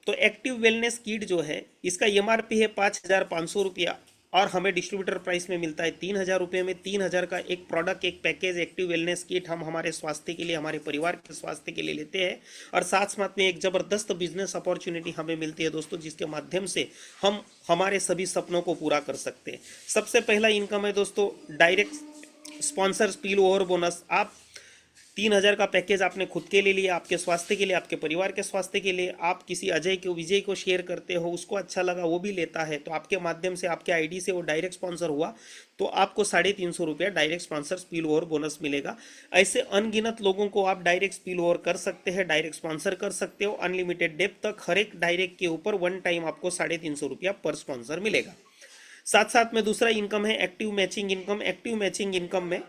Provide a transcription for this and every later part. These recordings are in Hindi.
तो एक्टिव वेलनेस किट जो है इसका एमआरपी है 5,500 रुपया और हमें डिस्ट्रीब्यूटर प्राइस में मिलता है 3,000 रुपये में। 3,000 का एक प्रोडक्ट, एक पैकेज एक्टिव वेलनेस किट हम हमारे स्वास्थ्य के लिए, हमारे परिवार के स्वास्थ्य के लिए लेते हैं। और साथ साथ में एक ज़बरदस्त बिजनेस अपॉर्चुनिटी हमें मिलती है दोस्तों, जिसके माध्यम से हम हमारे सभी सपनों को पूरा कर सकते हैं। सबसे पहला इनकम है दोस्तों direct sponsor spill over bonus. आप 3,000 का पैकेज आपने खुद के लिए लिया, आपके स्वास्थ्य के लिए, आपके परिवार के स्वास्थ्य के लिए। आप किसी अजय को, विजय को शेयर करते हो, उसको अच्छा लगा, वो भी लेता है, तो आपके माध्यम से, आपके आईडी से वो डायरेक्ट स्पॉन्सर हुआ, तो आपको 350 रुपया direct sponsor spill over bonus मिलेगा। ऐसे अनगिनत लोगों को आप डायरेक्ट स्पिल ओवर कर सकते हैं, डायरेक्ट स्पॉन्सर कर सकते हो अनलिमिटेड डेप तक। हर एक डायरेक्ट के ऊपर वन टाइम आपको 350 रुपया पर स्पॉन्सर मिलेगा। साथ साथ में दूसरा इनकम है active matching income. Active matching income में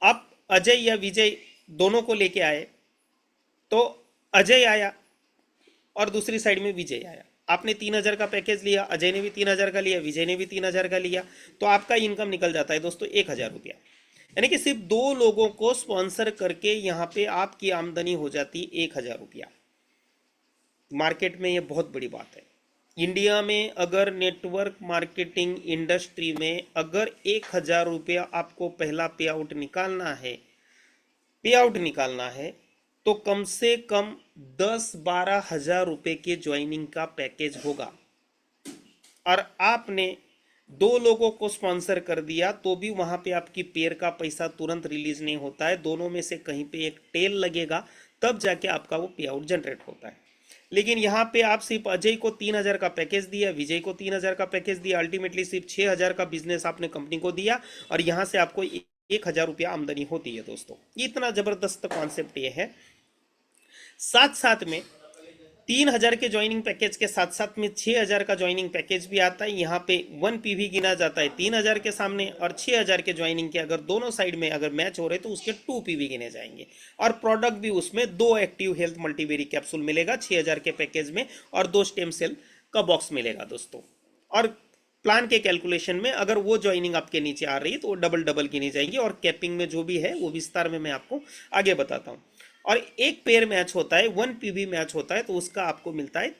आप अजय या विजय दोनों को लेके आए, तो अजय आया और दूसरी साइड में विजय आया। आपने 3,000 का पैकेज लिया, अजय ने भी 3,000 का लिया, विजय ने भी 3,000 का लिया, तो आपका इनकम निकल जाता है दोस्तों 1,000 रुपया। यानी कि सिर्फ दो लोगों को स्पॉन्सर करके यहाँ पे आपकी आमदनी हो जाती है 1,000 रुपया। मार्केट में ये बहुत बड़ी बात है। इंडिया में अगर नेटवर्क मार्केटिंग इंडस्ट्री में अगर 1,000 रुपया आपको पहला पे आउट निकालना है तो कम से कम 10-12 हज़ार रुपये के ज्वाइनिंग का पैकेज होगा। और आपने दो लोगों को स्पॉन्सर कर दिया तो भी वहां पे आपकी पेयर का पैसा तुरंत रिलीज नहीं होता है, दोनों में से कहीं पे एक टेल लगेगा, तब जाके आपका वो पे आउट जनरेट होता है। लेकिन यहाँ पे आप सिर्फ अजय को 3,000 का पैकेज दिया, विजय को 3,000 का पैकेज दिया, अल्टीमेटली सिर्फ 6,000 का बिजनेस आपने कंपनी को दिया और यहाँ से आपको 1,000 रुपया आमदनी होती है दोस्तों। इतना जबरदस्त कॉन्सेप्ट ये है। साथ साथ में 3,000 के ज्वाइनिंग पैकेज के साथ साथ में 6,000 का ज्वाइनिंग पैकेज भी आता है। यहाँ पे 1 PV गिना जाता है 3,000 के सामने, और 6,000 के ज्वाइनिंग के अगर दोनों साइड में अगर मैच हो रहे तो उसके 2 PV गिने जाएंगे। और प्रोडक्ट भी उसमें 2 एक्टिव हेल्थ मल्टीवेरी कैप्सूल मिलेगा 6,000 के पैकेज में, और 2 स्टेम सेल का बॉक्स मिलेगा दोस्तों। और प्लान के कैलकुलेशन में अगर वो ज्वाइनिंग आपके नीचे आ रही है तो वो डबल डबल गिनी जाएंगी, और कैपिंग में जो भी है वो विस्तार में मैं आपको आगे बताता हूँ। और एक पेयर मैच होता है, 1 PV मैच होता है, तो उसका आपको मिलता है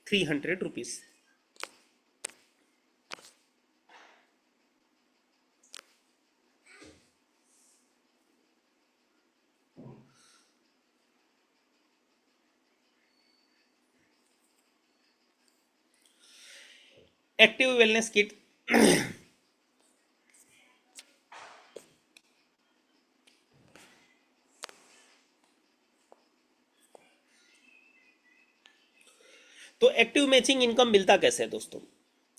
300 रुपीज। एक्टिव वेलनेस किट तो एक्टिव मैचिंग इनकम मिलता कैसे है दोस्तों?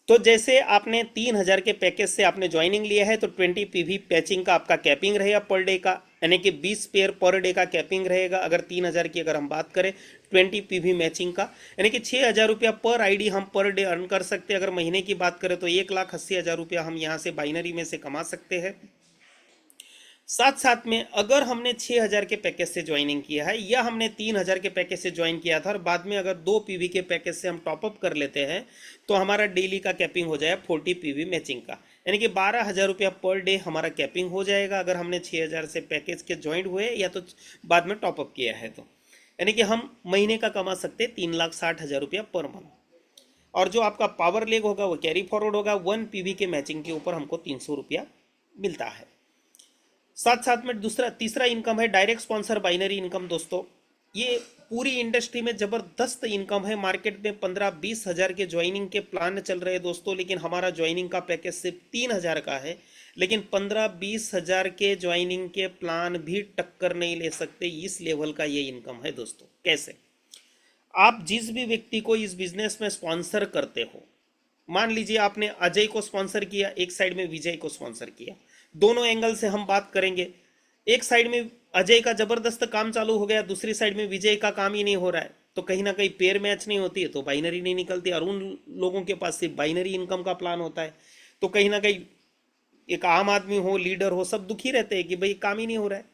तो जैसे आपने 3,000 के पैकेज से आपने ज्वाइनिंग लिया है तो 20 PV पैचिंग का आपका कैपिंग रहेगा पर डे का, यानी कि 20 पेयर पर डे का कैपिंग रहेगा। अगर 3,000 की अगर हम बात करें 20 PV मैचिंग का, यानी कि 6,000 रुपया पर आईडी हम पर डे अर्न कर सकते हैं। अगर महीने की बात करें तो 1,80,000 रुपया हम यहाँ से बाइनरी में से कमा सकते हैं। साथ साथ में अगर हमने 6,000 के पैकेज से ज्वाइनिंग किया है, या हमने 3,000 के पैकेज से ज्वाइन किया था और बाद में अगर 2 PV के पैकेज से हम टॉपअप कर लेते हैं तो हमारा डेली का कैपिंग हो जाएगा 40 PV मैचिंग का, यानी कि 12,000 रुपया पर डे हमारा कैपिंग हो जाएगा अगर हमने 6,000 से पैकेज के ज्वाइन हुए या तो बाद में टॉपअप किया है तो। यानी कि हम महीने का कमा सकते हैं 3,60,000 रुपया पर मंथ। और जो आपका पावर लेग होगा वो कैरी फॉरवर्ड होगा, 1 PV के मैचिंग के ऊपर हमको 300 रुपया मिलता है। साथ साथ में तीसरा इनकम है डायरेक्ट स्पॉन्सर बाइनरी इनकम दोस्तों। ये पूरी इंडस्ट्री में जबरदस्त इनकम है। मार्केट में 15-20 हज़ार के ज्वाइनिंग के प्लान चल रहे हैं दोस्तों, लेकिन हमारा ज्वाइनिंग का पैकेज सिर्फ 3,000 का है। लेकिन 15-20 हज़ार के ज्वाइनिंग के प्लान भी टक्कर नहीं ले सकते, इस लेवल का ये इनकम है दोस्तों। कैसे? आप जिस भी व्यक्ति को इस बिजनेस में स्पॉन्सर करते हो, मान लीजिए आपने अजय को स्पॉन्सर किया, एक साइड में विजय को स्पॉन्सर किया, दोनों एंगल से हम बात करेंगे। एक साइड में अजय का जबरदस्त काम चालू हो गया, दूसरी साइड में विजय का काम ही नहीं हो रहा है, तो कहीं ना कहीं पेयर मैच नहीं होती है, तो बाइनरी नहीं निकलती। और उन लोगों के पास सिर्फ बाइनरी इनकम का प्लान होता है, तो कहीं ना कहीं एक आम आदमी हो, लीडर हो, सब दुखी रहते हैं कि भाई काम ही नहीं हो रहा है,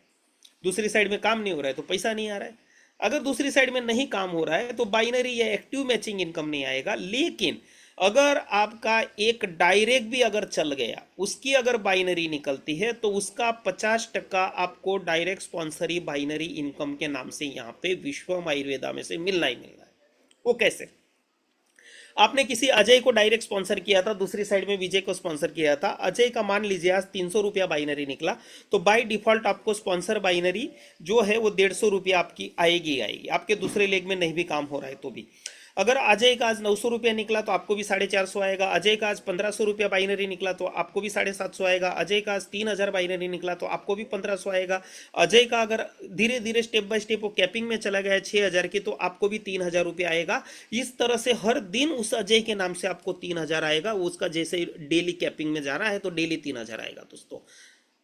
दूसरी साइड में काम नहीं हो रहा है तो पैसा नहीं आ रहा है। अगर दूसरी साइड में नहीं काम हो रहा है तो बाइनरी या एक्टिव मैचिंग इनकम नहीं आएगा। लेकिन अगर आपका एक डायरेक्ट भी अगर चल गया, उसकी अगर बाइनरी निकलती है तो उसका 50% आपको डायरेक्ट स्पॉन्सरी बाइनरी इनकम के नाम से यहाँ पे विश्वम आयुर्वेदा में से मिलना ही मिलना है। वो कैसे? आपने किसी अजय को डायरेक्ट स्पॉन्सर किया था, दूसरी साइड में विजय को स्पॉन्सर किया था। अजय का मान लीजिए आज 300 रुपया बाइनरी निकला, तो बाय डिफॉल्ट आपको स्पॉन्सर बाइनरी जो है वो 150 रुपया आपकी आएगी आएगी, आपके दूसरे लेग में नहीं भी काम हो रहा है तो भी। अगर अजय का आज 900 रुपया निकला तो आपको भी 450 आएगा। अजय का आज 1500 रुपया बाइनरी निकला तो आपको भी 750 आएगा। अजय का आज 3000 बाइनरी निकला तो आपको भी 1500 आएगा। अजय का अगर धीरे धीरे स्टेप बाय स्टेप वो कैपिंग में चला गया 6000 की, तो आपको भी 3000 रुपया आएगा। इस तरह से हर दिन उस अजय के नाम से आपको 3000 आएगा। वो उसका जैसे डेली कैपिंग में जा रहा है तो डेली 3000 आएगा दोस्तों।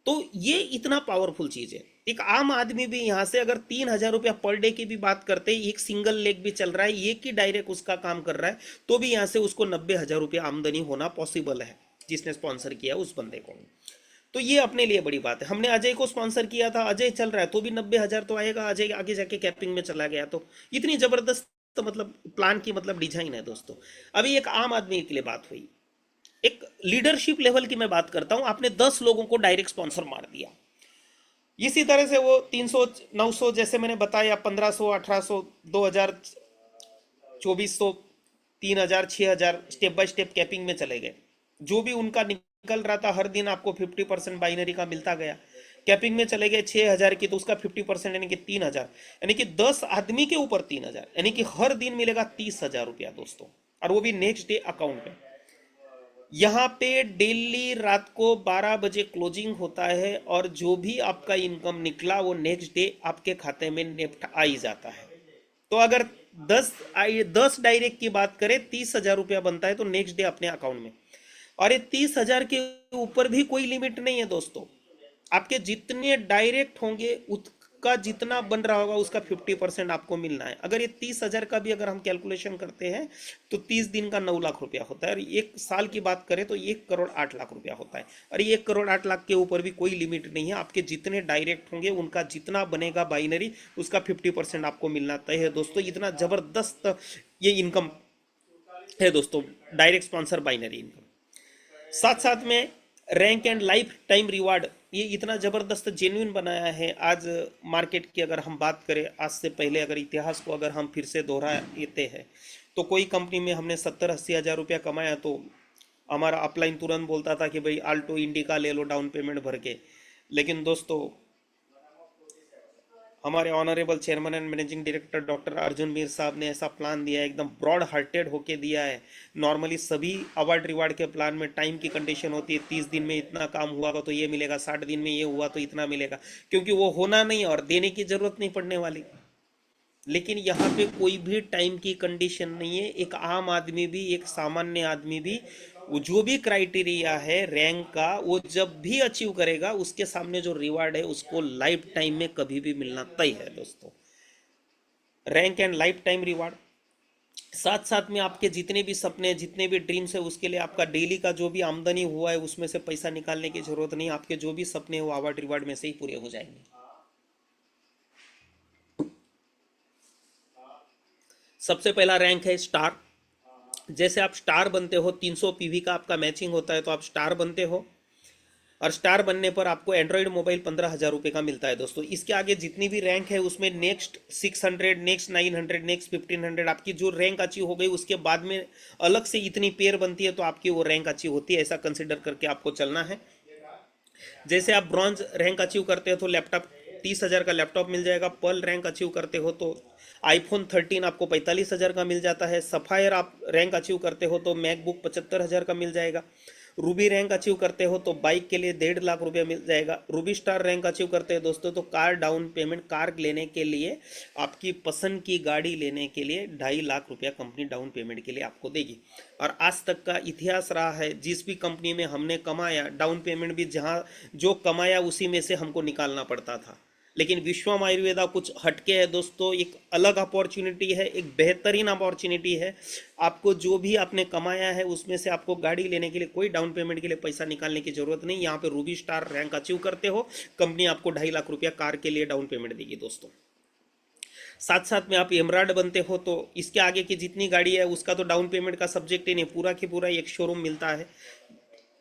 तो ये इतना पावरफुल चीज है। एक आम आदमी भी यहां से अगर 3000 रुपया पर डे की भी बात करते हैं, एक सिंगल लेग भी चल रहा है, एक ही डायरेक्ट उसका काम कर रहा है, तो भी यहां से उसको 90,000 रुपया आमदनी होना पॉसिबल है, जिसने स्पॉन्सर किया उस बंदे को। तो ये अपने लिए बड़ी बात है। हमने अजय को स्पॉन्सर किया था, अजय चल रहा है तो भी 90,000 तो आएगा। अजय आगे जाके कैपिंग में चला गया तो इतनी जबरदस्त तो मतलब प्लान की मतलब डिजाइन है दोस्तों। अभी एक आम आदमी के लिए बात हुई, एक लीडरशिप लेवल की मैं बात करता हूं। आपने 10 लोगों को डायरेक्ट स्पॉन्सर मार दिया, इसी तरह से वो 300 900 जैसे मैंने बताया, 1500 1800 2000 2400 3000 6000 स्टेप बाय स्टेप कैपिंग में चले गए। जो भी उनका निकल रहा था हर दिन आपको 50% बाइनरी का मिलता गया। कैपिंग में चले गए 6000 की, तो उसका 50% यानी कि 3000, यानी कि 10 आदमी के ऊपर 3000, यानी कि हर दिन मिलेगा 30,000 रुपया दोस्तों, और वो भी नेक्स्ट डे अकाउंट में। यहाँ पे डेली रात को 12 बजे क्लोजिंग होता है, और जो भी आपका इनकम निकला वो नेक्स्ट डे आपके खाते में नेफ्ट आ ही जाता है। तो अगर 10 डायरेक्ट की बात करें, 30,000 रुपया बनता है तो नेक्स्ट डे अपने अकाउंट में। और ये 30,000 के ऊपर भी कोई लिमिट नहीं है दोस्तों। आपके जितने डायरेक्ट होंगे उसका जितना बन रहा होगा उसका 50% आपको मिलना है। अगर ये 30,000 का भी अगर हम कैलकुलेशन करते हैं तो 30 दिन का 9 लाख रुपया होता है, और एक साल की बात करें तो 1,08,00,000 रुपया होता है। और ये 1,08,00,000 के ऊपर भी कोई लिमिट नहीं है। आपके जितने डायरेक्ट होंगे उनका जितना बनेगा बाइनरी उसका 50% आपको मिलना तय है दोस्तों। इतना जबरदस्त ये इनकम है दोस्तों, डायरेक्ट स्पॉन्सर बाइनरी इनकम। साथ साथ में rank and life time reward ये इतना ज़बरदस्त जेन्युइन बनाया है। आज मार्केट की अगर हम बात करें, आज से पहले अगर इतिहास को अगर हम फिर से दोहराते हैं, तो कोई कंपनी में हमने 70-80 हज़ार रुपया कमाया तो हमारा अपलाइन तुरंत बोलता था कि भाई आल्टो इंडिका ले लो डाउन पेमेंट भर के। लेकिन दोस्तों हमारे honourable chairman and managing director doctor Arjun Mir साहब ने ऐसा प्लान दिया है, एकदम ब्रॉड हार्टेड होके दिया है। नॉर्मली सभी अवार्ड रिवार्ड के प्लान में टाइम की कंडीशन होती है, 30 दिन में इतना काम हुआ तो ये मिलेगा, 60 दिन में ये हुआ तो इतना मिलेगा, क्योंकि वो होना नहीं और देने की जरूरत नहीं पड़ने वाली। लेकिन यहाँ पे कोई भी टाइम की कंडीशन नहीं है। एक आम आदमी भी, एक सामान्य आदमी भी, वो जो भी क्राइटेरिया है रैंक का वो जब भी अचीव करेगा उसके सामने जो रिवार्ड है उसको लाइफ टाइम में कभी भी मिलना तय है दोस्तों। Rank and life time reward. साथ साथ में आपके जितने भी सपने, जितने भी ड्रीम्स है, उसके लिए आपका डेली का जो भी आमदनी हुआ है उसमें से पैसा निकालने की जरूरत नहीं। आपके जो भी सपने वो अवार्ड रिवार्ड में से ही पूरे हो जाएंगे। सबसे पहला रैंक है स्टार। जैसे आप स्टार बनते हो, 300 पीवी का आपका मैचिंग होता है तो आप स्टार बनते हो, और स्टार बनने पर आपको एंड्रॉयड मोबाइल 15,000 रुपये का मिलता है दोस्तों। इसके आगे जितनी भी रैंक है उसमें नेक्स्ट 600, नेक्स्ट 900, नेक्स्ट 1500, आपकी जो रैंक अचीव हो गई उसके बाद में अलग से इतनी पेयर बनती है तो आपकी वो रैंक अचीव होती है। ऐसा कंसिडर करके आपको चलना है। जैसे आप ब्रॉन्ज रैंक अचीव करते हो तो लैपटॉप 30,000 का लैपटॉप मिल जाएगा। पर्ल रैंक अचीव करते हो तो आईफोन 13 आपको 45,000 का मिल जाता है। सफायर आप रैंक अचीव करते हो तो मैकबुक 75,000 का मिल जाएगा। रूबी रैंक अचीव करते हो तो बाइक के लिए 1.5 लाख रुपया मिल जाएगा। रूबी स्टार रैंक अचीव करते हैं दोस्तों तो कार डाउन पेमेंट, कार लेने के लिए, आपकी पसंद की गाड़ी लेने के लिए 2.5 लाख रुपया कंपनी डाउन पेमेंट के लिए आपको देगी। और आज तक का इतिहास रहा है, जिस भी कंपनी में हमने कमाया डाउन पेमेंट भी जहाँ जो कमाया उसी में से हमको निकालना पड़ता था। लेकिन विश्वम आयुर्वेदा कुछ हटके है दोस्तों, एक अलग अपॉर्चुनिटी है, एक बेहतरीन अपॉर्चुनिटी है। आपको जो भी आपने कमाया है उसमें से आपको गाड़ी लेने के लिए कोई डाउन पेमेंट के लिए पैसा निकालने की जरूरत नहीं। यहाँ पे रूबी स्टार रैंक अचीव करते हो, कंपनी आपको 2.5 लाख रुपया कार के लिए डाउन पेमेंट देगी दोस्तों। साथ साथ में आप एमराल्ड बनते हो तो इसके आगे की जितनी गाड़ी है उसका तो डाउन पेमेंट का सब्जेक्ट ही नहीं, पूरा की पूरा एक शोरूम मिलता है।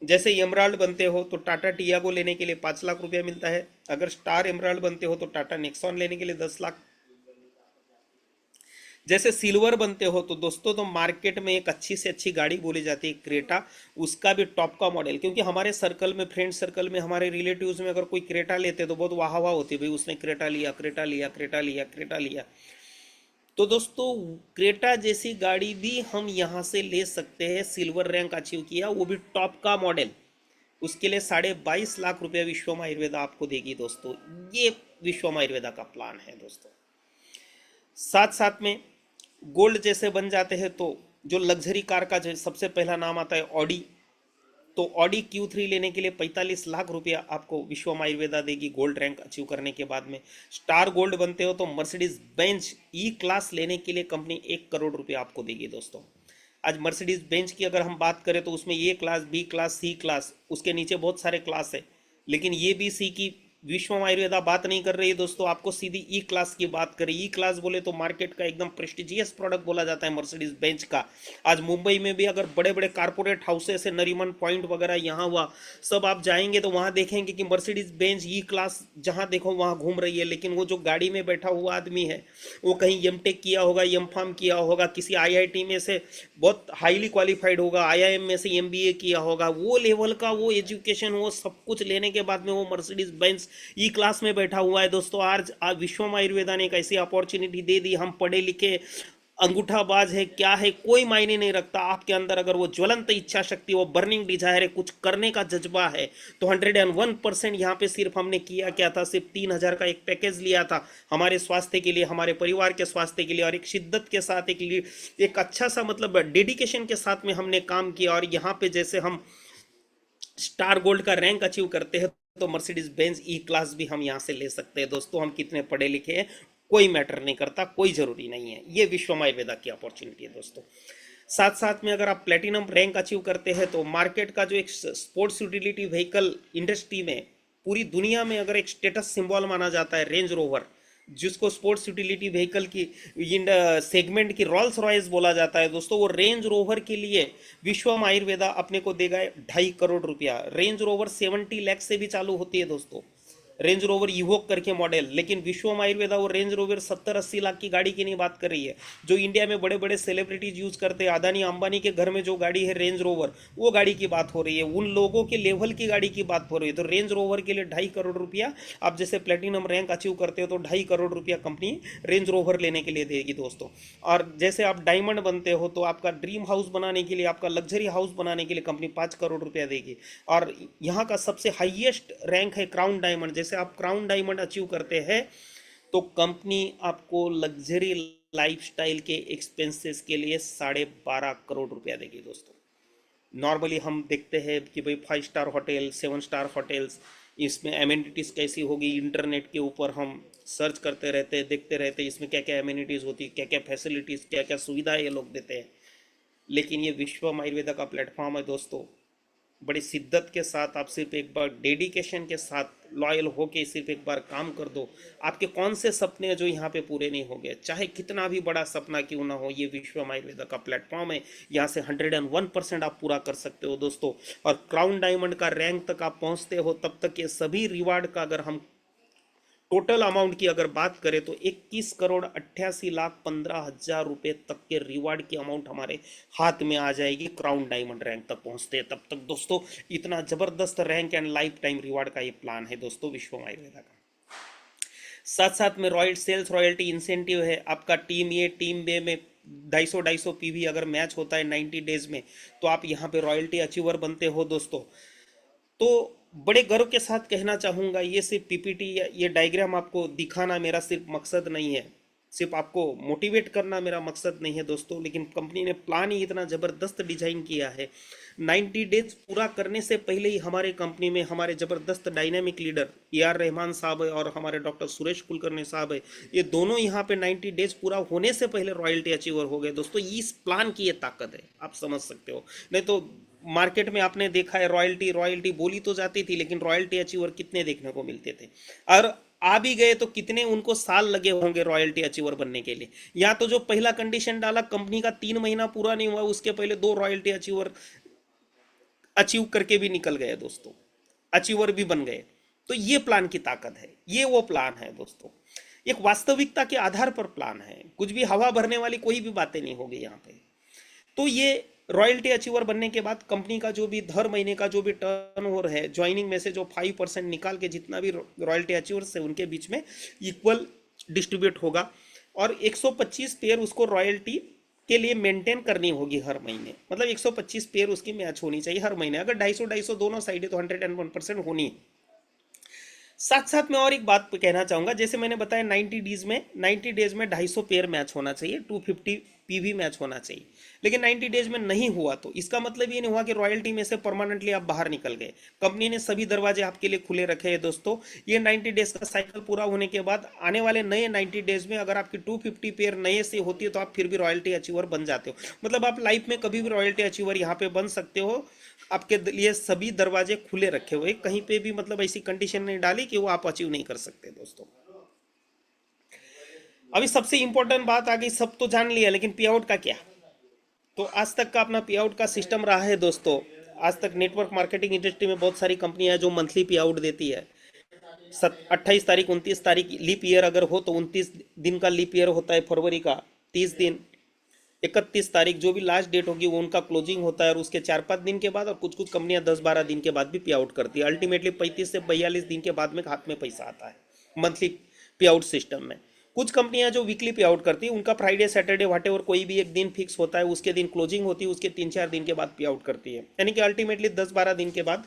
जैसे एमराल्ड बनते हो तो टाटा टियागो लेने के लिए 5 लाख रुपया मिलता है। अगर स्टार एमराल्ड बनते हो तो टाटा नेक्सॉन लेने के लिए 10 लाख। जैसे सिल्वर बनते हो तो दोस्तों, तो मार्केट में एक अच्छी से अच्छी गाड़ी बोली जाती है क्रेटा, उसका भी टॉप का मॉडल, क्योंकि हमारे सर्कल में, फ्रेंड सर्कल में, हमारे रिलेटिव्स में अगर कोई क्रेटा लेते तो बहुत वाह वाह होती, भाई उसने क्रेटा लिया, क्रेटा लिया, क्रेटा लिया, क्रेटा लिया। तो दोस्तों, क्रेटा जैसी गाड़ी भी हम यहाँ से ले सकते हैं, सिल्वर रैंक अचीव किया, वो भी टॉप का मॉडल। उसके लिए 22.5 लाख रुपया विश्वम आयुर्वेदा आपको देगी दोस्तों। ये विश्वम आयुर्वेदा का प्लान है दोस्तों। साथ साथ में गोल्ड जैसे बन जाते हैं तो जो लग्जरी कार का जो सबसे पहला नाम आता है ऑडी, तो ऑडी Q3 लेने के लिए 45 लाख रुपया आपको विश्वम आयुर्वेदा देगी गोल्ड रैंक अचीव करने के बाद में। स्टार गोल्ड बनते हो तो मर्सिडीज बेंच ई क्लास लेने के लिए कंपनी 1 करोड़ रुपया आपको देगी दोस्तों। आज मर्सिडीज बेंच की अगर हम बात करें तो उसमें ए क्लास, बी क्लास, सी क्लास, उसके नीचे बहुत सारे क्लास है, लेकिन ये बी सी की विश्वम आयुर्वेदा बात नहीं कर रही है दोस्तों, आपको सीधी ई क्लास की बात करें। ई क्लास बोले तो मार्केट का एकदम प्रेस्टिजियस प्रोडक्ट बोला जाता है मर्सिडीज बेंच का। आज मुंबई में भी अगर बड़े बड़े कारपोरेट हाउसेस है, नरीमन पॉइंट वगैरह यहाँ हुआ, सब आप जाएंगे तो वहाँ देखेंगे कि मर्सिडीज बेंच ई क्लास जहाँ देखो वहाँ घूम रही है, लेकिन वो जो गाड़ी में बैठा हुआ आदमी है वो कहीं एमटेक किया होगा, एम फार्म किया होगा, किसी आईआईटी में से बहुत हाईली क्वालिफाइड होगा, आईआईएम में से एमबीए किया होगा, वो लेवल का वो एजुकेशन, वो सब कुछ लेने के बाद में वो मर्सिडीज बेंच ई क्लास में बैठा हुआ है दोस्तों। आज विश्वम आयुर्वेदा ने एक ऐसी अपॉर्चुनिटी दे दी, हम पढ़े लिखे अंगूठाबाज है क्या है कोई मायने नहीं रखता, आपके अंदर अगर वो ज्वलंत इच्छा शक्ति, वो बर्निंग डिजायर है, कुछ करने का जज्बा है, तो 101% यहाँ पे सिर्फ हमने किया क्या था, सिर्फ 3,000 का एक पैकेज लिया था हमारे स्वास्थ्य के लिए, हमारे परिवार के स्वास्थ्य के लिए, और एक शिद्दत के साथ, एक अच्छा सा मतलब डेडिकेशन के साथ में हमने काम किया। और यहाँ पे जैसे हम स्टार गोल्ड का रैंक अचीव करते हैं तो मर्सिडीज बेंज ई क्लास भी हम यहाँ से ले सकते हैं दोस्तों। हम कितने पढ़े लिखे हैं कोई मैटर नहीं करता, कोई जरूरी नहीं है, ये विश्वम आयुर्वेदा की अपॉर्चुनिटी है दोस्तों। साथ साथ में अगर आप प्लेटिनम रैंक अचीव करते हैं तो मार्केट का जो एक स्पोर्ट्स यूटिलिटी व्हीकल इंडस्ट्री में पूरी दुनिया में अगर एक स्टेटस सिंबल माना जाता है रेंज रोवर, जिसको स्पोर्ट्स यूटिलिटी व्हीकल की सेगमेंट की रॉल्स रॉयस बोला जाता है दोस्तों, वो रेंज रोवर के लिए विश्वम आयुर्वेदा अपने को देगा 2.5 करोड़ रुपया। रेंज रोवर 70 लाख से भी चालू होती है दोस्तों, रेंज रोवर इवोक करके मॉडल, लेकिन विश्वम आयुर्वेदा वो रेंज रोवर 70-80 लाख की गाड़ी की नहीं बात कर रही है, जो इंडिया में बड़े बड़े सेलिब्रिटीज यूज करते हैं, अदानी अंबानी के घर में जो गाड़ी है रेंज रोवर, वो गाड़ी की बात हो रही है, उन लोगों के लेवल की गाड़ी की बात हो रही है। तो रेंज रोवर के लिए 2.5 करोड़ रुपया आप जैसे प्लेटिनम रैंक अचीव करते हो तो 2.5 करोड़ रुपया कंपनी रेंज रोवर लेने के लिए देगी दोस्तों। और जैसे आप डायमंड बनते हो तो आपका ड्रीम हाउस बनाने के लिए, आपका लग्जरी हाउस बनाने के लिए कंपनी 5 करोड़ रुपया देगी। और यहाँ का सबसे हाईएस्ट रैंक है क्राउन डायमंड, जैसे आप क्राउन डायमंड अचीव करते हैं तो कंपनी आपको लग्जरी लाइफस्टाइल के एक्सपेंसेस के लिए 12.5 करोड़ रुपया देगी दोस्तों। नॉर्मली हम देखते हैं कि भाई 5 स्टार होटल, 7 स्टार होटल्स, इसमें एमिनिटीज़ कैसी होगी, इंटरनेट के ऊपर हम सर्च करते रहते हैं, देखते रहते हैं इसमें क्या क्या एमिनिटीज़ होती है, क्या क्या फैसिलिटीज़, क्या क्या सुविधाएं ये लोग देते हैं। लेकिन ये विश्वम आयुर्वेदा का प्लेटफॉर्म है दोस्तों, बड़ी शिद्दत के साथ आप सिर्फ एक बार डेडिकेशन के साथ लॉयल होके सिर्फ एक बार काम कर दो, आपके कौन से सपने जो यहाँ पे पूरे नहीं हो गए, चाहे कितना भी बड़ा सपना क्यों ना हो, ये विश्वम आयुर्वेदा का प्लेटफॉर्म है, यहाँ से 101% आप पूरा कर सकते हो दोस्तों। और क्राउन डायमंड का रैंक तक आप पहुँचते हो तब तक ये सभी रिवार्ड का अगर हम टोटल अमाउंट की अगर बात करें तो 21,88,15,000 रुपए तक के रिवार्ड की अमाउंट हमारे हाथ में आ जाएगी क्राउन डायमंड रैंक तक पहुंचते हैं तब तक दोस्तों। इतना जबरदस्त rank and life time reward का ये प्लान है दोस्तों विश्वम आयुर्वेदा का। साथ साथ में रॉयल सेल्स रॉयल्टी इंसेंटिव है, आपका टीम ए टीम बे में 250 पीवी अगर मैच होता है 90 डेज में तो आप यहाँ पे रॉयल्टी अचीवर बनते हो दोस्तों। तो बड़े गर्व के साथ कहना चाहूँगा, ये सिर्फ पीपीटी या ये डायग्राम आपको दिखाना मेरा सिर्फ मकसद नहीं है, सिर्फ आपको मोटिवेट करना मेरा मकसद नहीं है दोस्तों, लेकिन कंपनी ने प्लान ही इतना ज़बरदस्त डिजाइन किया है। 90 डेज पूरा करने से पहले ही हमारे कंपनी में हमारे ज़बरदस्त डायनामिक लीडर AR रहमान साहब है और हमारे डॉक्टर सुरेश कुलकर्णी साहब है, ये दोनों यहाँ पे 90 डेज पूरा होने से पहले रॉयल्टी अचीवर हो गए दोस्तों। इस प्लान की ये ताकत है, आप समझ सकते हो। नहीं तो मार्केट में आपने देखा है रॉयल्टी रॉयल्टी बोली तो जाती थी, लेकिन रॉयल्टी अचीवर कितने देखने को मिलते थे, और आ भी गए तो कितने उनको साल लगे होंगे रॉयल्टी अचीवर बनने के लिए। या तो जो पहला कंडीशन डाला कंपनी का 3 महीना पूरा नहीं हुआ, उसके पहले 2 रॉयल्टी अचीवर अचीव करके भी निकल गए दोस्तों, अचीवर भी बन गए। तो ये प्लान की ताकत है, ये वो प्लान है दोस्तों। एक वास्तविकता के आधार पर प्लान है, कुछ भी हवा भरने वाली कोई भी बातें नहीं होगी यहाँ पे। तो ये रॉयल्टी अचीवर बनने के बाद कंपनी का जो भी हर महीने का जो भी टर्न ओवर है, ज्वाइनिंग में से जो 5% निकाल के जितना भी रॉयल्टी अचीवर्स है उनके बीच में इक्वल डिस्ट्रीब्यूट होगा, और 125 पेयर उसको रॉयल्टी के लिए मेंटेन करनी होगी हर महीने। मतलब 125 पेयर उसकी मैच होनी चाहिए हर महीने। अगर 250-250 दोनों साइड है तो 101% होनी है। साथ साथ में और एक बात कहना चाहूंगा, जैसे मैंने बताया 90 डेज में 250 पेयर मैच होना चाहिए, 250 पीवी मैच होना चाहिए। लेकिन 90 डेज में नहीं हुआ तो इसका मतलब ये नहीं हुआ कि रॉयल्टी में से परमानेंटली आप बाहर निकल गए। कंपनी ने सभी दरवाजे आपके लिए खुले रखे हैं दोस्तों। ये 90 डेज का साइकिल पूरा होने के बाद आने वाले नए 90 डेज में अगर आपकी 250 पेयर नए से होती है तो आप फिर भी रॉयल्टी अचीवर बन जाते हो। मतलब आप लाइफ में कभी भी रॉयल्टी अचीवर यहाँ पे बन सकते हो। आपके लिए सभी दरवाजे खुले रखे हुए, कहीं पे भी मतलब ऐसी कंडीशन नहीं डाली कि वो आप अचीव नहीं कर सकते दोस्तों। अभी सबसे इंपॉर्टेंट बात आ गई, सब तो जान लिया, लेकिन पे आउट का क्या? तो आज तक का अपना पे आउट का सिस्टम रहा है दोस्तों। आज तक नेटवर्क मार्केटिंग इंडस्ट्री में बहुत सारी कंपनियां हैं जो मंथली पे आउट देती है। 28 तारीख 29 तारीख लीप ईयर अगर हो तो 29 दिन का लीप ईयर होता है फरवरी का, 30 दिन। 31 तारीख जो भी लास्ट डेट होगी वो उनका क्लोजिंग होता है, और उसके 4-5 दिन के बाद, और कुछ कुछ कंपनियां 10-12 दिन के बाद भी पे आउट करती है। अल्टीमेटली 35 से 42 दिन के बाद में हाथ में पैसा आता है मंथली पे आउट सिस्टम में। कुछ कंपनियां जो वीकली पे आउट करती है उनका फ्राइडे सैटरडे वाटेवर कोई भी एक दिन फिक्स होता है, उसके दिन क्लोजिंग होती है, उसके 3-4 दिन के बाद पे आउट करती है। यानी कि अल्टीमेटली 10-12 दिन के बाद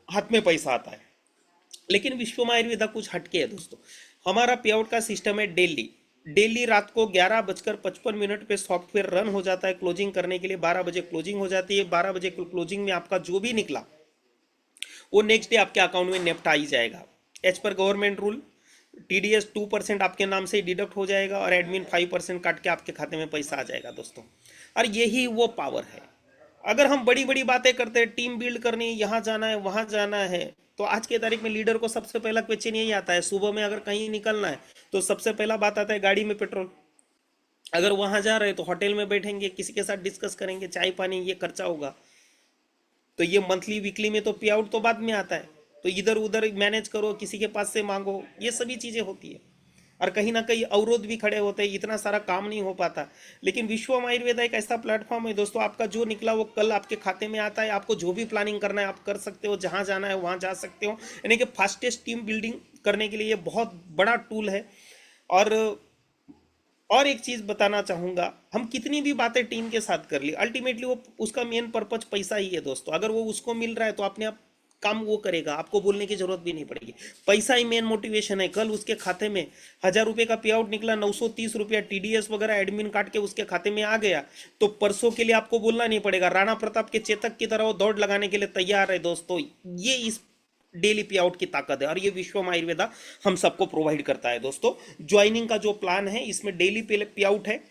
हाथ में पैसा आता है। लेकिन विश्वमा आयुर्वेदा कुछ हटके है दोस्तों। हमारा पे आउट का सिस्टम है डेली। डेली रात को 11:55 पे सॉफ्टवेयर रन हो जाता है क्लोजिंग करने के लिए। 12 बजे क्लोजिंग हो जाती है। 12 बजे क्लोजिंग में आपका जो भी निकला वो नेक्स्ट डे आपके अकाउंट में नेफ्ट आ ही जाएगा। एज पर गवर्नमेंट रूल टीडीएस 2% आपके नाम से ही डिडक्ट हो जाएगा, और एडमिन 5% काट के आपके खाते में पैसा आ जाएगा दोस्तों। और यही वो पावर है। अगर हम बड़ी बड़ी बातें करते हैं, टीम बिल्ड करनी, यहाँ जाना है वहाँ जाना है, तो आज के तारीख में लीडर को सबसे पहला क्वेश्चन यही आता है। सुबह में अगर कहीं निकलना है तो सबसे पहला बात आता है गाड़ी में पेट्रोल। अगर वहाँ जा रहे हैं तो होटल में बैठेंगे, किसी के साथ डिस्कस करेंगे, चाय पानी ये खर्चा होगा। तो ये मंथली वीकली में तो पे आउट तो बाद में आता है। तो इधर उधर मैनेज करो, किसी के पास से मांगो, ये सभी चीज़ें होती है। और कहीं ना कहीं अवरोध भी खड़े होते हैं, इतना सारा काम नहीं हो पाता। लेकिन विश्वम आयुर्वेदा एक ऐसा प्लेटफॉर्म है दोस्तों, आपका जो निकला वो कल आपके खाते में आता है। आपको जो भी प्लानिंग करना है आप कर सकते हो, जहाँ जाना है वहाँ जा सकते हो। यानी कि फास्टेस्ट टीम बिल्डिंग करने के लिए ये बहुत बड़ा टूल है। और और एक चीज बताना चाहूंगा, हम कितनी भी बातें टीम के साथ कर ली, अल्टीमेटली वो उसका मेन पर्पज पैसा ही है दोस्तों। अगर वो उसको मिल रहा है तो अपने आप काम वो करेगा, आपको बोलने की जरूरत भी नहीं पड़ेगी। पैसा ही मेन मोटिवेशन है। कल उसके खाते में 1000 रुपये का पे आउट निकला, 930 रुपया टीडीएस वगैरह एडमिन काट के उसके खाते में आ गया, तो परसों के लिए आपको बोलना नहीं पड़ेगा। राणा प्रताप के चेतक की तरह वो दौड़ लगाने के लिए तैयार है दोस्तों। ये इस डेली पे आउट की ताकत है, और ये विश्वम आयुर्वेदा हम सबको प्रोवाइड करता है दोस्तों। ज्वाइनिंग का जो प्लान है इसमें डेली पे आउट है।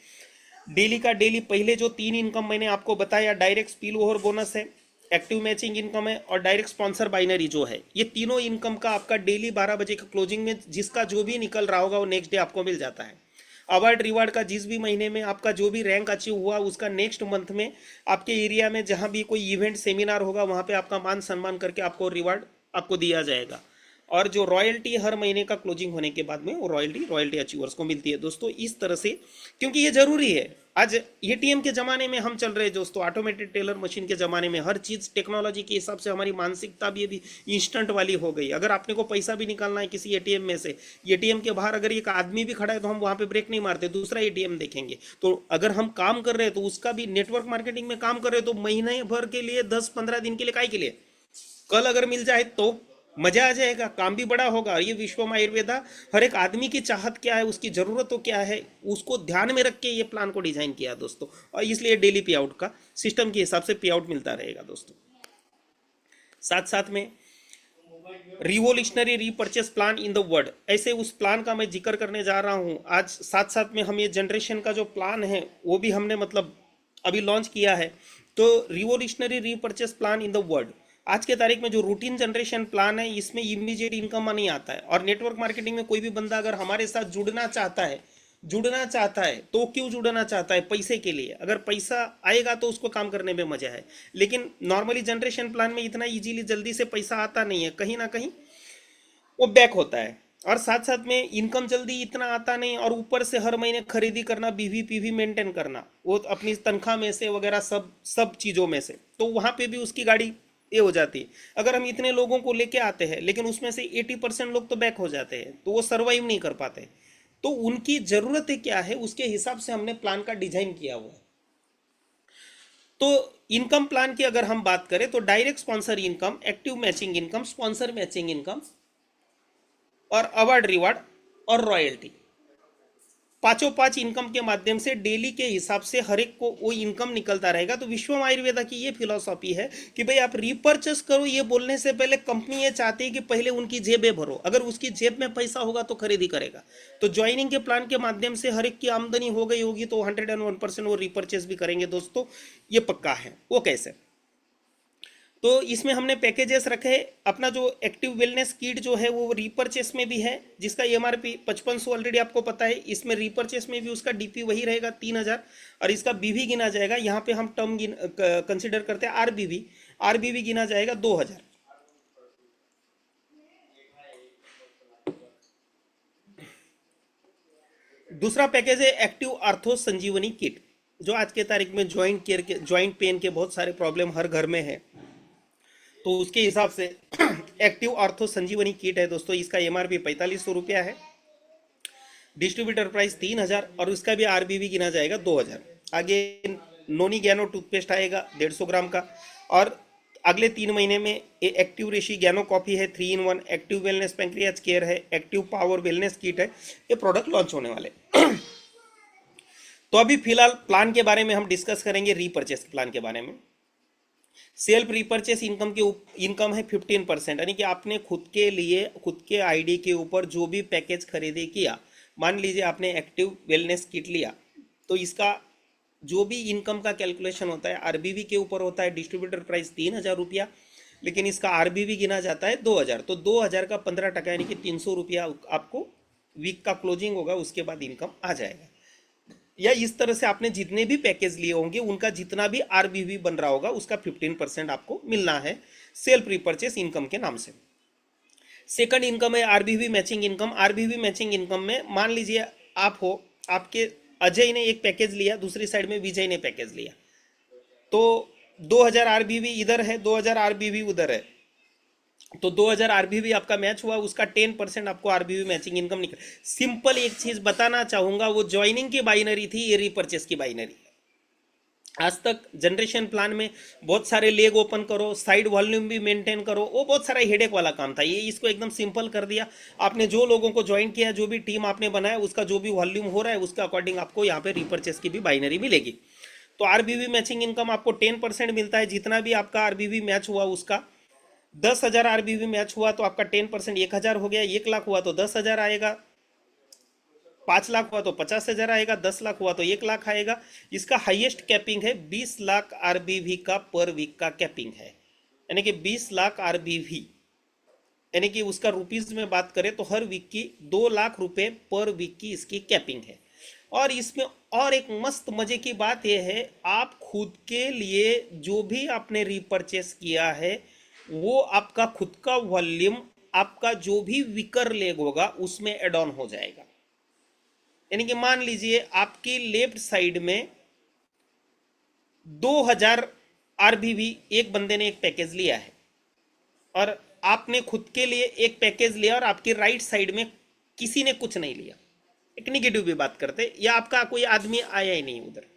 डेली का डेली पहले जो 3 इनकम मैंने आपको बताया, डायरेक्ट स्पिल ओवर बोनस है, एक्टिव मैचिंग इनकम है, और डायरेक्ट स्पॉन्सर बाइनरी जो है, ये तीनों इनकम का आपका डेली 12 बजे का क्लोजिंग में जिसका जो भी निकल रहा होगा वो नेक्स्ट डे आपको मिल जाता है। अवार्ड रिवार्ड का जिस भी महीने में आपका जो भी रैंक अचीव हुआ उसका नेक्स्ट मंथ में आपके एरिया में जहां भी कोई इवेंट सेमिनार होगा वहां पे आपका मान सम्मान करके आपको रिवार्ड आपको दिया जाएगा। और जो रॉयल्टी हर महीने का क्लोजिंग होने के बाद में वो रॉयल्टी अचीवर्स को मिलती है दोस्तों। इस तरह से, क्योंकि ये जरूरी है। आज एटीएम के ज़माने में हम चल रहे हैं दोस्तों, ऑटोमेटेड टेलर मशीन के ज़माने में हर चीज़ टेक्नोलॉजी के हिसाब से हमारी मानसिकता भी अभी इंस्टेंट वाली हो गई। अगर आपने को पैसा भी निकालना है किसी एटीएम में से, एटीएम के बाहर अगर एक आदमी भी खड़ा है तो हम वहाँ पे ब्रेक नहीं मारते, दूसरा एटीएम देखेंगे। तो अगर हम काम कर रहे हैं तो उसका भी नेटवर्क मार्केटिंग में काम कर रहे हैं तो महीने भर के लिए 10-15 दिन के लिए काय के लिए, कल अगर मिल जाए तो मजा आ जाएगा, काम भी बड़ा होगा। ये विश्वम आयुर्वेदा हर एक आदमी की चाहत क्या है, उसकी ज़रूरतों क्या है, उसको ध्यान में रख के ये प्लान को डिज़ाइन किया दोस्तों। और इसलिए डेली पे आउट का सिस्टम के हिसाब से पे आउट मिलता रहेगा दोस्तों। साथ साथ में revolutionary repurchase plan in the world, ऐसे उस प्लान का मैं जिक्र करने जा रहा हूँ आज। साथ साथ में हम ये जनरेशन का जो प्लान है वो भी हमने मतलब अभी लॉन्च किया है। तो revolutionary repurchase plan in the world आज के तारीख में जो रूटीन जनरेशन प्लान है इसमें इमीडिएट इनकम नहीं आता है। और नेटवर्क मार्केटिंग में कोई भी बंदा अगर हमारे साथ जुड़ना चाहता है तो क्यों जुड़ना चाहता है? पैसे के लिए। अगर पैसा आएगा तो उसको काम करने में मजा है। लेकिन नॉर्मली जनरेशन प्लान में इतना इजीली जल्दी से पैसा आता नहीं है, कहीं ना कहीं वो बैक होता है। और साथ साथ में इनकम जल्दी इतना आता नहीं, और ऊपर से हर महीने खरीदी करना, बीवी पीवी मेंटेन करना, वो अपनी तनख्वाह में से वगैरह सब सब चीज़ों में से, तो वहाँ पे भी उसकी गाड़ी ये हो जाती है। अगर हम इतने लोगों को लेके आते हैं लेकिन उसमें से 80% लोग तो बैक हो जाते हैं, तो वो सर्वाइव नहीं कर पाते। तो उनकी ज़रूरतें क्या है उसके हिसाब से हमने प्लान का डिजाइन किया हुआ है। तो इनकम प्लान की अगर हम बात करें तो direct sponsor income, active matching income, sponsor matching income और अवार्ड रिवार्ड और रॉयल्टी, पांचों पांच इनकम के माध्यम से डेली के हिसाब से हर एक को वो इनकम निकलता रहेगा। तो विश्वम आयुर्वेदा की ये फिलॉसफी है कि भाई आप रिपर्चेस करो, ये बोलने से पहले कंपनी ये चाहती है कि पहले उनकी जेबें भरो, अगर उसकी जेब में पैसा होगा तो खरीदी करेगा। तो ज्वाइनिंग के प्लान के माध्यम से हर एक की आमदनी हो गई होगी तो 101% वो रिपर्चेस भी करेंगे दोस्तों, ये पक्का है। वो कैसे? तो इसमें हमने पैकेजेस रखे। अपना जो एक्टिव वेलनेस किट जो है वो रीपरचेस में भी है, जिसका एमआरपी 5500 ऑलरेडी आपको पता है। इसमें रीपरचेस में भी उसका डीपी वही रहेगा 3000, और इसका बीवी गिना जाएगा, यहाँ पे हम टर्म कंसिडर करते हैं आरबीवी, आरबीवी गिना जाएगा 2000। दूसरा पैकेज है एक्टिव आर्थो संजीवनी किट, जो आज के तारीख में ज्वाइंट केयर के, ज्वाइंट पेन के बहुत सारे प्रॉब्लम हर घर में है, तो उसके हिसाब से एक्टिव ऑर्थो संजीवनी किट है दोस्तों। इसका एमआरपी 4500 रुपया है, डिस्ट्रीब्यूटर प्राइस 3000, और उसका भी आरबीवी गिना जाएगा 2000। आगे नोनी गैनो टूथपेस्ट आएगा 150 ग्राम का, और अगले 3 महीने में ये एक्टिव ऋषि गैनो कॉफी है 3 in 1, active wellness pancreas care है, एक्टिव पावर वेलनेस किट है, ये प्रोडक्ट लॉन्च होने वाले। तो अभी फिलहाल प्लान के बारे में हम डिस्कस करेंगे, रीपरचेस प्लान के बारे में। सेल्फ रिपर्चेस इनकम के इनकम है 15%, यानी कि आपने खुद के लिए खुद के आईडी के ऊपर जो भी पैकेज खरीदी किया, मान लीजिए आपने एक्टिव वेलनेस किट लिया, तो इसका जो भी इनकम का कैलकुलेशन होता है आरबीवी के ऊपर होता है। डिस्ट्रीब्यूटर प्राइस 3000 रुपया, लेकिन इसका आरबीवी गिना जाता है 2000, तो 2000 का 15% यानी कि 300 रुपया आपको वीक का क्लोजिंग होगा, उसके बाद इनकम आ जाएगा। या इस तरह से आपने जितने भी पैकेज लिए होंगे उनका जितना भी आरबीवी बन रहा होगा उसका 15% आपको मिलना है सेल्फ रिपर्चेस इनकम के नाम से। सेकंड इनकम है आरबीवी मैचिंग इनकम। आरबीवी मैचिंग इनकम में मान लीजिए आप हो, आपके अजय ने एक पैकेज लिया, दूसरी साइड में विजय ने पैकेज लिया, तो 2000 आरबीवी इधर है, 2000 आरबीवी उधर है, तो 2000 आरबीवी आपका मैच हुआ, उसका 10% आपको आरबीवी मैचिंग इनकम निकल। सिंपल एक चीज बताना चाहूंगा, वो ज्वाइनिंग की बाइनरी थी, ये रीपर्चेस की बाइनरी। आज तक जनरेशन प्लान में बहुत सारे लेग ओपन करो, साइड वॉल्यूम भी मेंटेन करो, वो बहुत सारा हेडेक वाला काम था। ये इसको एकदम सिंपल कर दिया। आपने जो लोगों को ज्वाइन किया, जो भी टीम आपने बनाया, उसका जो भी वॉल्यूम हो रहा है उसके अकॉर्डिंग आपको यहाँ पे रीपर्चेस की भी बाइनरी मिलेगी। तो आरबीवी मैचिंग इनकम आपको 10% मिलता है, जितना भी आपका आरबीवी मैच हुआ उसका। 10,000 आरबीवी मैच हुआ तो आपका 10% 1000 हो गया, 1 लाख हुआ तो 10,000 आएगा, 5 लाख हुआ तो 50,000 आएगा, 10 लाख हुआ तो 1 लाख आएगा। इसका हाईएस्ट कैपिंग है 20 लाख आरबीवी का, पर वीक का कैपिंग है, यानी कि 20 लाख आरबीवी, यानी कि उसका रुपीज में बात करें तो हर वीक की 2 लाख रुपए पर वीक की इसकी कैपिंग है। और इसमें और एक मस्त मजे की बात यह है, आप खुद के लिए जो भी आपने रीपरचेस किया है वो आपका खुद का वॉल्यूम, आपका जो भी विकर लेग होगा उसमें एड ऑन हो जाएगा। यानी कि मान लीजिए आपकी लेफ्ट साइड में 2000 आरबीवी एक बंदे ने एक पैकेज लिया है, और आपने खुद के लिए एक पैकेज लिया, और आपकी राइट साइड में किसी ने कुछ नहीं लिया, एक निगेटिव भी बात करते, या आपका कोई आदमी आया ही नहीं उधर,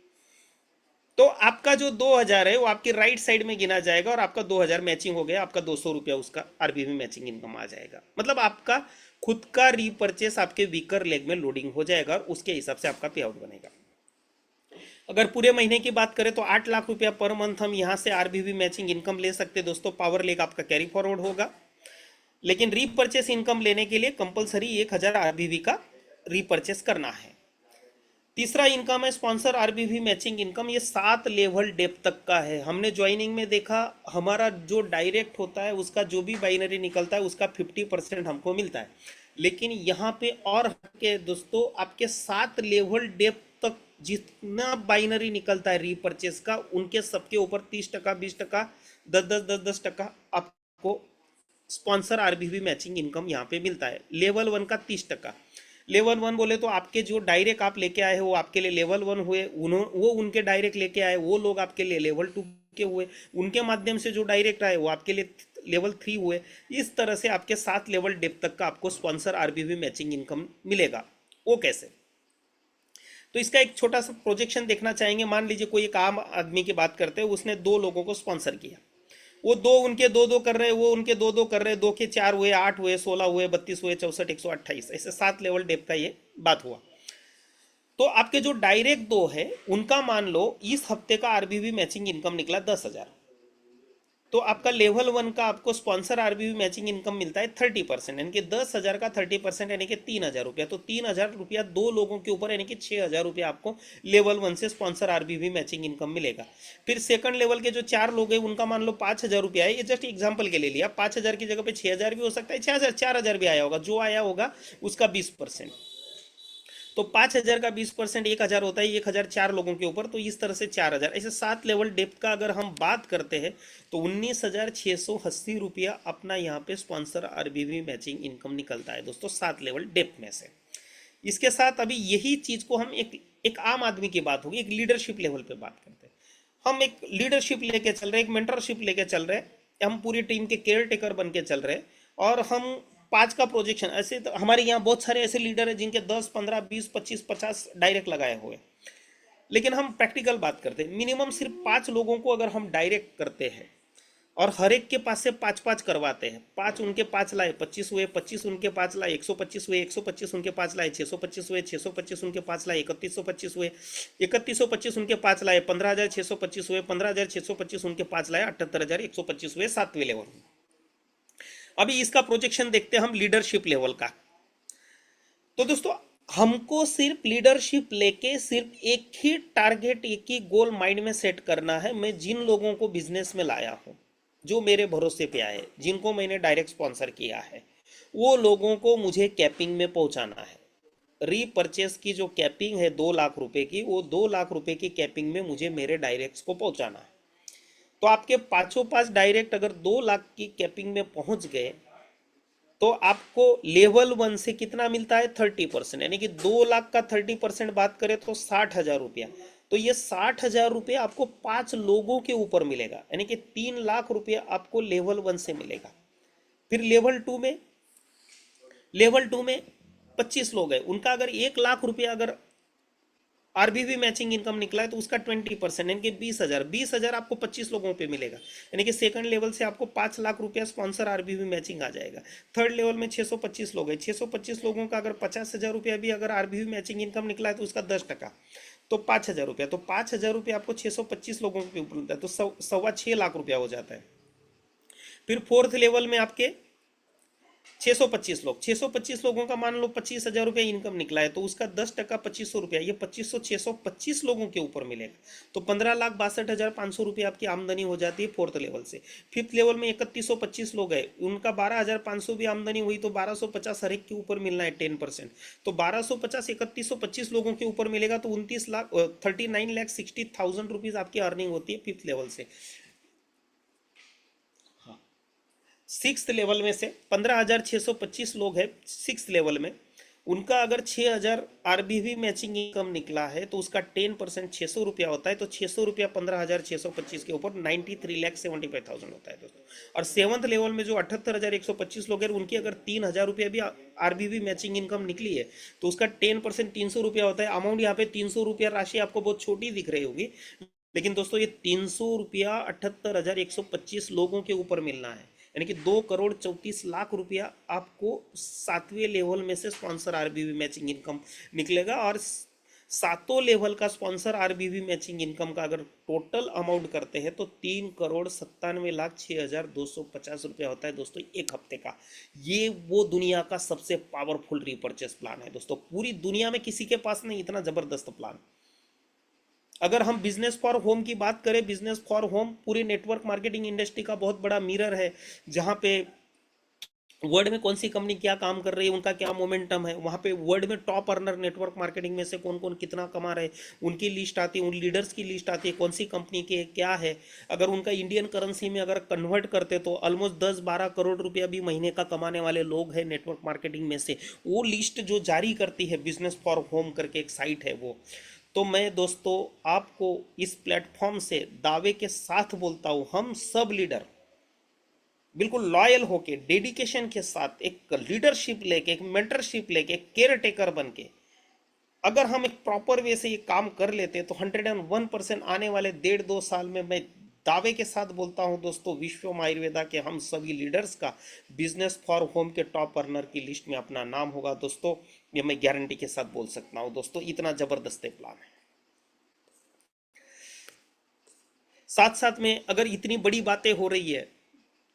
तो आपका जो 2000 है वो आपकी राइट साइड में गिना जाएगा, और आपका 2000 मैचिंग हो गया, आपका 200 रुपया उसका आरबीवी मैचिंग इनकम आ जाएगा। मतलब आपका खुद का रीपर्चेस आपके वीकर लेग में लोडिंग हो जाएगा, और उसके हिसाब से आपका पे आउट बनेगा। अगर पूरे महीने की बात करें तो 8 लाख रुपया पर मंथ हम यहाँ से आरबीवी मैचिंग इनकम ले सकते हैं दोस्तों। पावर लेग आपका कैरी फॉरवर्ड होगा, लेकिन रीपर्चेस इनकम लेने के लिए कंपलसरी 1000 आरबीवी का रीपर्चेस करना है। तीसरा इनकम है स्पॉन्सर आरबीवी मैचिंग इनकम। ये 7 लेवल डेप्थ तक का है। हमने ज्वाइनिंग में देखा, हमारा जो डायरेक्ट होता है उसका जो भी बाइनरी निकलता है उसका 50% हमको मिलता है, लेकिन यहाँ पे और के दोस्तों आपके 7 लेवल डेप्थ तक जितना बाइनरी निकलता है रीपर्चेस का, उनके सबके ऊपर 30%, 20%, 10-10, 10-10% आपको स्पॉन्सर आरबीवी मैचिंग इनकम यहाँ पे मिलता है। लेवल 1 का 30%। लेवल 1 बोले तो आपके जो डायरेक्ट आप लेके आए हो वो आपके लिए लेवल 1 हुए, वो उनके डायरेक्ट लेके आए वो लोग आपके लिए लेवल 2 के हुए, उनके माध्यम से जो डायरेक्ट आए वो आपके लिए लेवल 3 हुए। इस तरह से आपके 7 लेवल डेप्थ तक का आपको स्पॉन्सर आरबीवी मैचिंग इनकम मिलेगा। वो कैसे? तो इसका एक छोटा सा प्रोजेक्शन देखना चाहेंगे। मान लीजिए कोई एक आम आदमी की बात करते हैं, उसने 2 लोगों को स्पॉन्सर किया, वो दो उनके दो दो कर रहे, वो उनके दो दो कर रहे, 2 के 4 हुए, 8 हुए, 16 हुए, 32 हुए, 64, 128, ऐसे 7 लेवल डेप का ये बात हुआ। तो आपके जो डायरेक्ट 2 है उनका मान लो इस हफ्ते का आरबीवी मैचिंग इनकम निकला 10,000, तो आपका लेवल 1 का आपको स्पॉन्सर आरबीवी मैचिंग इनकम मिलता है 30%, यानी कि 10,000 का 30% यानी कि 3,000 रुपया। तो 3,000 रुपया 2 लोगों के ऊपर यानी कि 6,000 रुपया आपको लेवल 1 से स्पॉन्सर आरबीवी मैचिंग इनकम मिलेगा। फिर सेकंड लेवल के जो 4 लोग हैं उनका मान लो 5,000 रुपया है, ये जस्ट एग्जाम्पल के लिए लिया। 5,000 की जगह पे 6,000 भी हो सकता है, 6,000 4,000 भी आया होगा, जो आया होगा उसका 20%। तो 5,000 का 20% 1,000 होता है, 1,000 4 लोगों के ऊपर, तो इस तरह से 4,000, ऐसे 7 लेवल डेप्थ का अगर हम बात करते हैं तो 19,680 रुपया अपना यहाँ पे स्पॉन्सर आरबीवी मैचिंग इनकम निकलता है दोस्तों 7 लेवल डेप्थ में से। इसके साथ अभी यही चीज़ को हम एक एक आम आदमी की बात होगी, एक लीडरशिप लेवल पे बात करते हैं। हम एक लीडरशिप लेके चल रहे हैं, एक मेंटरशिप लेके चल रहे हैं, हम पूरी टीम के केयर टेकर बन के चल रहे हैं, और हम 5 का प्रोजेक्शन, ऐसे तो हमारे यहाँ बहुत सारे ऐसे लीडर हैं जिनके 10, 15, 20, 25, 50 डायरेक्ट लगाए हुए हैं। लेकिन हम प्रैक्टिकल बात करते हैं, मिनिमम सिर्फ 5 लोगों को अगर हम डायरेक्ट करते हैं और हर एक के पास से 5-5 करवाते हैं, 5 उनके 5 लाए 25 हुए, 25 उनके 5 लाए 125 हुए, 125 उनके 5 लाए 625 हुए, 625 उनके 5 लाए 3125 हुए, 3125 उनके 5 लाए 15,625 हुए, 15,625 उनके 5 लाए 78,125 हुए 7वें लेवल। अभी इसका प्रोजेक्शन देखते हैं हम लीडरशिप लेवल का। तो दोस्तों हमको सिर्फ लीडरशिप लेके सिर्फ एक ही टारगेट, एक ही गोल माइंड में सेट करना है। मैं जिन लोगों को बिजनेस में लाया हूं, जो मेरे भरोसे पे आए, जिनको मैंने डायरेक्ट स्पॉन्सर किया है, वो लोगों को मुझे कैपिंग में पहुंचाना है। रीपर्चेस की जो कैपिंग है 2 लाख रुपए की, वो 2 लाख रुपए की कैपिंग में मुझे मेरे डायरेक्ट्स को पहुंचाना है। तो आपके पांचों पांच डायरेक्ट अगर 2 लाख की कैपिंग में पहुंच गए तो आपको लेवल 1 से कितना मिलता है 30%, यानी कि 2 लाख का 30% बात करें तो 60,000 रुपया। तो ये 60,000 रुपया आपको 5 लोगों के ऊपर मिलेगा, यानी कि 3 लाख रुपया आपको लेवल 1 से मिलेगा। फिर लेवल 2 में 25 लोग हैं, उनका अगर 1 लाख रुपया अगर आरबीवी मैचिंग इनकम निकला है तो उसका 20% यानी कि 20,000, 20,000 आपको 25 लोगों पे मिलेगा, यानी कि सेकंड लेवल से आपको 5 लाख रुपया स्पॉन्सर आरबीवी मैचिंग आ जाएगा। थर्ड लेवल में 625 लोग हैं, 625 लोगों का अगर 50,000 रुपया भी अगर आरबीवी मैचिंग इनकम निकला है तो उसका 10%, तो 5,000 रुपया, तो 5,000 रुपया आपको 625 लोगों के ऊपर मिलता है, तो 6.25 लाख रुपया हो जाता है। फिर फोर्थ लेवल में आपके 625 लोग, 625 लोगों का मान लो 25,000 रुपया इनकम निकला है, तो उसका 10% 2,500 रुपया, ये 2,500 625 लोगों के ऊपर मिलेगा, तो 15,62,500 रुपया आपकी आमदनी हो जाती है फोर्थ लेवल से। फिफ्थ लेवल में 3,125 लोग हैं, उनका 12,500 भी आमदनी हुई, तो 1,250 हर एक के ऊपर मिलना है 10%, तो 1,250 3,125 लोगों के ऊपर मिलेगा, तो 39,60,000 रुपीज़ आपकी अर्निंग होती है फिफ्थ लेवल से। सिक्स लेवल में से 15,625 लोग हैं सिक्स लेवल में, उनका अगर 6,000 आरबीवी मैचिंग इनकम निकला है तो उसका 10% 600 रुपया होता है, तो 600 रुपया 15,625 के ऊपर 93,75,000 होता है दोस्तों। और सेवंथ लेवल में जो 78,125 लोग हैं, उनकी अगर 3,000 रुपया भी आरबीवी मैचिंग इनकम निकली है तो उसका 10% 300 रुपया होता है। अमाउंट यहाँ पे 300 रुपया राशि आपको बहुत छोटी दिख रही होगी, लेकिन दोस्तों ये 300 रुपया 78,125 लोगों के ऊपर मिलना है, यानी कि 2,34,00,000 रुपया आपको 7वें लेवल में से स्पॉन्सर आरबीवी मैचिंग इनकम निकलेगा। और 7 लेवल का स्पॉन्सर आरबीवी मैचिंग इनकम का अगर टोटल अमाउंट करते हैं तो 3,97,06,250 रुपया होता है दोस्तों एक हफ्ते का। ये वो दुनिया का सबसे पावरफुल रीपर्चेस प्लान है दोस्तों, पूरी दुनिया में किसी के पास नहीं इतना जबरदस्त प्लान। अगर हम बिजनेस फॉर होम की बात करें, बिजनेस फॉर होम पूरी नेटवर्क मार्केटिंग इंडस्ट्री का बहुत बड़ा मिरर है, जहाँ पे वर्ल्ड में कौन सी कंपनी क्या काम कर रही है, उनका क्या मोमेंटम है, वहाँ पे वर्ल्ड में टॉप अर्नर नेटवर्क मार्केटिंग में से कौन कौन कितना कमा रहे, उनकी लिस्ट आती है, उन लीडर्स की लिस्ट आती है, कौन सी कंपनी के क्या है। अगर उनका इंडियन करेंसी में अगर कन्वर्ट करते तो ऑलमोस्ट 10-12 करोड़ रुपया भी महीने का कमाने वाले लोग हैं नेटवर्क मार्केटिंग में से। वो लिस्ट जो जारी करती है बिजनेस फॉर होम करके एक साइट है वो। तो मैं दोस्तों आपको इस प्लेटफॉर्म से दावे के साथ बोलता हूँ, हम सब लीडर बिल्कुल लॉयल होके डेडिकेशन के साथ एक लीडरशिप लेके, एक मेंटरशिप लेके, एक केयर टेकर बन के अगर हम एक प्रॉपर वे से ये काम कर लेते तो 101% आने वाले 1.5-2 साल में मैं दावे के साथ बोलता हूं दोस्तों, विश्वम आयुर्वेदा के हम सभी लीडर्स का बिजनेस फॉर होम के टॉप अर्नर की लिस्ट में अपना नाम होगा दोस्तों। ये मैं गारंटी के साथ बोल सकता हूं दोस्तों, इतना जबरदस्त प्लान है। साथ साथ में अगर इतनी बड़ी बातें हो रही है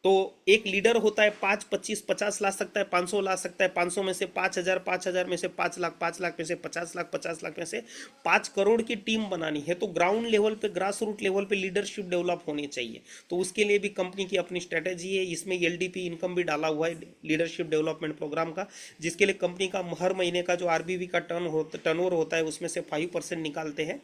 तो एक लीडर होता है 5, 25, 50 ला सकता है, 500 ला सकता है, 500 में से 5,000, 5,000 में से 5 लाख, 5 लाख में से 50 लाख, 50 लाख में से 5 करोड़ की टीम बनानी है तो ग्राउंड लेवल पे, ग्रास रूट लेवल पे लीडरशिप डेवलप होनी चाहिए। तो उसके लिए भी कंपनी की अपनी स्ट्रेटेजी है, इसमें एलडीपी इनकम भी डाला हुआ है लीडरशिप डेवलपमेंट प्रोग्राम का, जिसके लिए कंपनी का हर महीने का जो आरबीवी का टर्नओवर होता है उसमें से 5% निकालते हैं।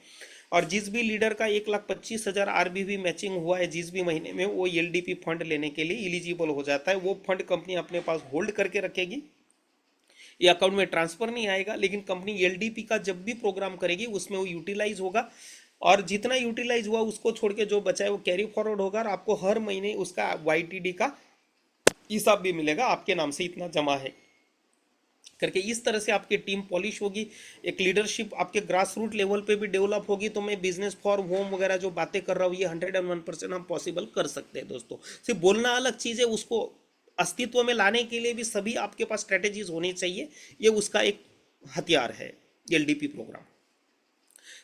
और जिस भी लीडर का 1,25,000 आरबीवी मैचिंग हुआ है जिस भी महीने में, वो एलडीपी फंड लेने के लिए एलिजिबल हो जाता है। वो फंड कंपनी अपने पास होल्ड करके रखेगी, ये अकाउंट में ट्रांसफर नहीं आएगा, लेकिन कंपनी एलडीपी का जब भी प्रोग्राम करेगी उसमें वो यूटिलाइज होगा, और जितना यूटिलाइज हुआ उसको छोड़ के जो बचा है वो कैरी फॉरवर्ड होगा, और आपको हर महीने उसका वाईटीडी का हिसाब भी मिलेगा, आपके नाम से इतना जमा है करके। इस तरह से आपकी टीम पॉलिश होगी, एक लीडरशिप आपके ग्रास रूट लेवल पे भी डेवलप होगी। तो मैं बिजनेस फॉर होम वगैरह जो बातें कर रहा हूँ ये 101% हम पॉसिबल कर सकते हैं दोस्तों। सिर्फ बोलना अलग चीज़ है, उसको अस्तित्व में लाने के लिए भी सभी आपके पास स्ट्रेटेजीज होनी चाहिए, ये उसका एक हथियार है एलडीपी प्रोग्राम।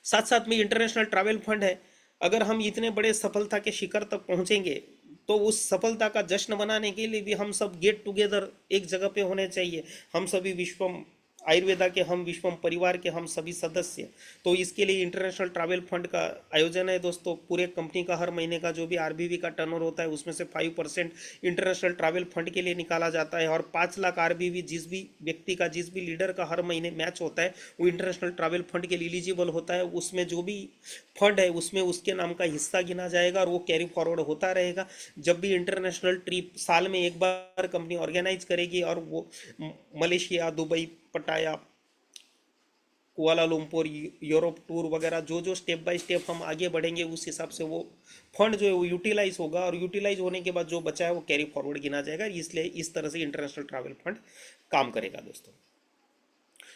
साथ साथ में इंटरनेशनल ट्रैवल फंड है। अगर हम इतने बड़े सफलता के शिखर तक पहुंचेंगे तो उस सफलता का जश्न मनाने के लिए भी हम सब गेट टुगेदर एक जगह पे होने चाहिए। हम सभी विश्वम आयुर्वेदा के, हम विश्वम परिवार के हम सभी सदस्य। तो इसके लिए इंटरनेशनल ट्रैवल फंड का आयोजन है दोस्तों। पूरे कंपनी का हर महीने का जो भी आरबीवी का टर्नओवर होता है उसमें से 5% इंटरनेशनल ट्रैवल फंड के लिए निकाला जाता है, और 5 लाख आरबीवी जिस भी व्यक्ति का, जिस भी लीडर का हर महीने मैच होता है वो इंटरनेशनल ट्रैवल फंड के लिए एलिजिबल होता है। उसमें जो भी फंड है उसमें उसके नाम का हिस्सा गिना जाएगा और वो कैरी फॉरवर्ड होता रहेगा। जब भी इंटरनेशनल ट्रिप साल में एक बार कंपनी ऑर्गेनाइज करेगी, और वो मलेशिया, दुबई, पटाया, कुआलालंपुर, यूरोप टूर वगैरह, जो जो स्टेप बाय स्टेप हम आगे बढ़ेंगे उस हिसाब से वो फंड जो है वो यूटिलाइज होगा, और यूटिलाइज होने के बाद जो बचा है वो कैरी फॉरवर्ड गिना जाएगा। इसलिए इस तरह से इंटरनेशनल ट्रैवल फंड काम करेगा दोस्तों।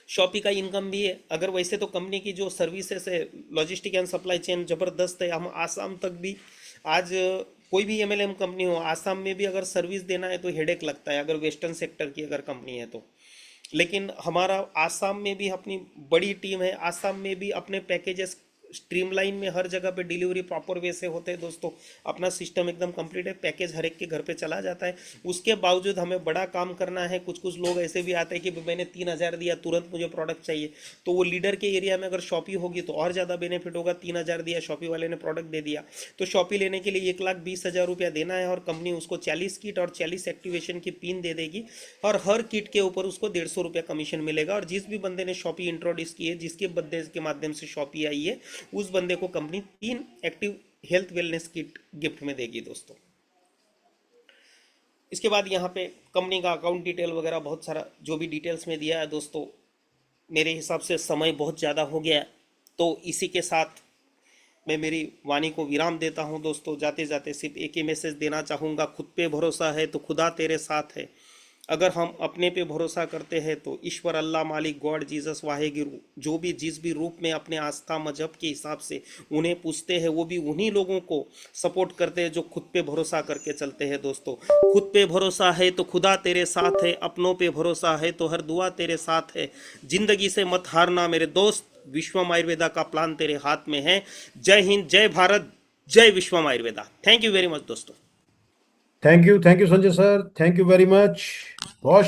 शॉपी का इनकम भी है। अगर वैसे तो कंपनी की जो सर्विसेज है, लॉजिस्टिक एंड सप्लाई चेन ज़बरदस्त है। हम आसाम तक भी, आज कोई भी एमएलएम कंपनी हो, आसाम में भी अगर सर्विस देना है तो हेडेक लगता है, अगर वेस्टर्न सेक्टर की अगर कंपनी है तो। लेकिन हमारा आसाम में भी अपनी बड़ी टीम है, आसाम में भी अपने पैकेजेस स्ट्रीमलाइन में हर जगह पे डिलीवरी प्रॉपर वे से होते हैं दोस्तों। अपना सिस्टम एकदम कंप्लीट है, पैकेज हर एक के घर पे चला जाता है। उसके बावजूद हमें बड़ा काम करना है। कुछ कुछ लोग ऐसे भी आते हैं कि मैंने 3,000 दिया, तुरंत मुझे प्रोडक्ट चाहिए। तो वो लीडर के एरिया में अगर शॉपी होगी तो और ज़्यादा बेनिफिट होगा। 3,000 दिया, शॉपी वाले ने प्रोडक्ट दे दिया, तो शॉपी लेने के लिए 1,20,000 रुपया देना है, और कंपनी उसको 40 किट और 40 एक्टिवेशन की पिन दे देगी, और हर किट के ऊपर उसको 150 रुपया कमीशन मिलेगा। और जिस भी बंदे ने शॉपी इंट्रोड्यूस की है, जिसके बंदे के माध्यम से शॉपी आई है, उस बंदे को company 3 active health wellness kit gift में देगी दोस्तों। इसके बाद यहाँ पे कंपनी का अकाउंट डिटेल वगैरह बहुत सारा जो भी डिटेल्स में दिया है दोस्तों। मेरे हिसाब से समय बहुत ज़्यादा हो गया है, तो इसी के साथ मैं मेरी वाणी को विराम देता हूँ दोस्तों। जाते जाते सिर्फ एक ही मैसेज देना चाहूँगा, खुद पे भरोसा है तो खुदा तेरे साथ है। अगर हम अपने पे भरोसा करते हैं तो ईश्वर, अल्लाह, मालिक, गॉड, जीसस, वाहेगुरु, जो भी जिस भी रूप में अपने आस्था मजहब के हिसाब से उन्हें पूछते हैं, वो भी उन्हीं लोगों को सपोर्ट करते हैं जो खुद पे भरोसा करके चलते हैं दोस्तों। खुद पे भरोसा है तो खुदा तेरे साथ है, अपनों पे भरोसा है तो हर दुआ तेरे साथ है। जिंदगी से मत हारना मेरे दोस्त, विश्वम आयुर्वेदा का प्लान तेरे हाथ में है। जय हिंद, जय भारत, जय Vishwam Ayurveda. Thank you very much दोस्तों। Thank you Sanjay sir, thank you very much. बहुत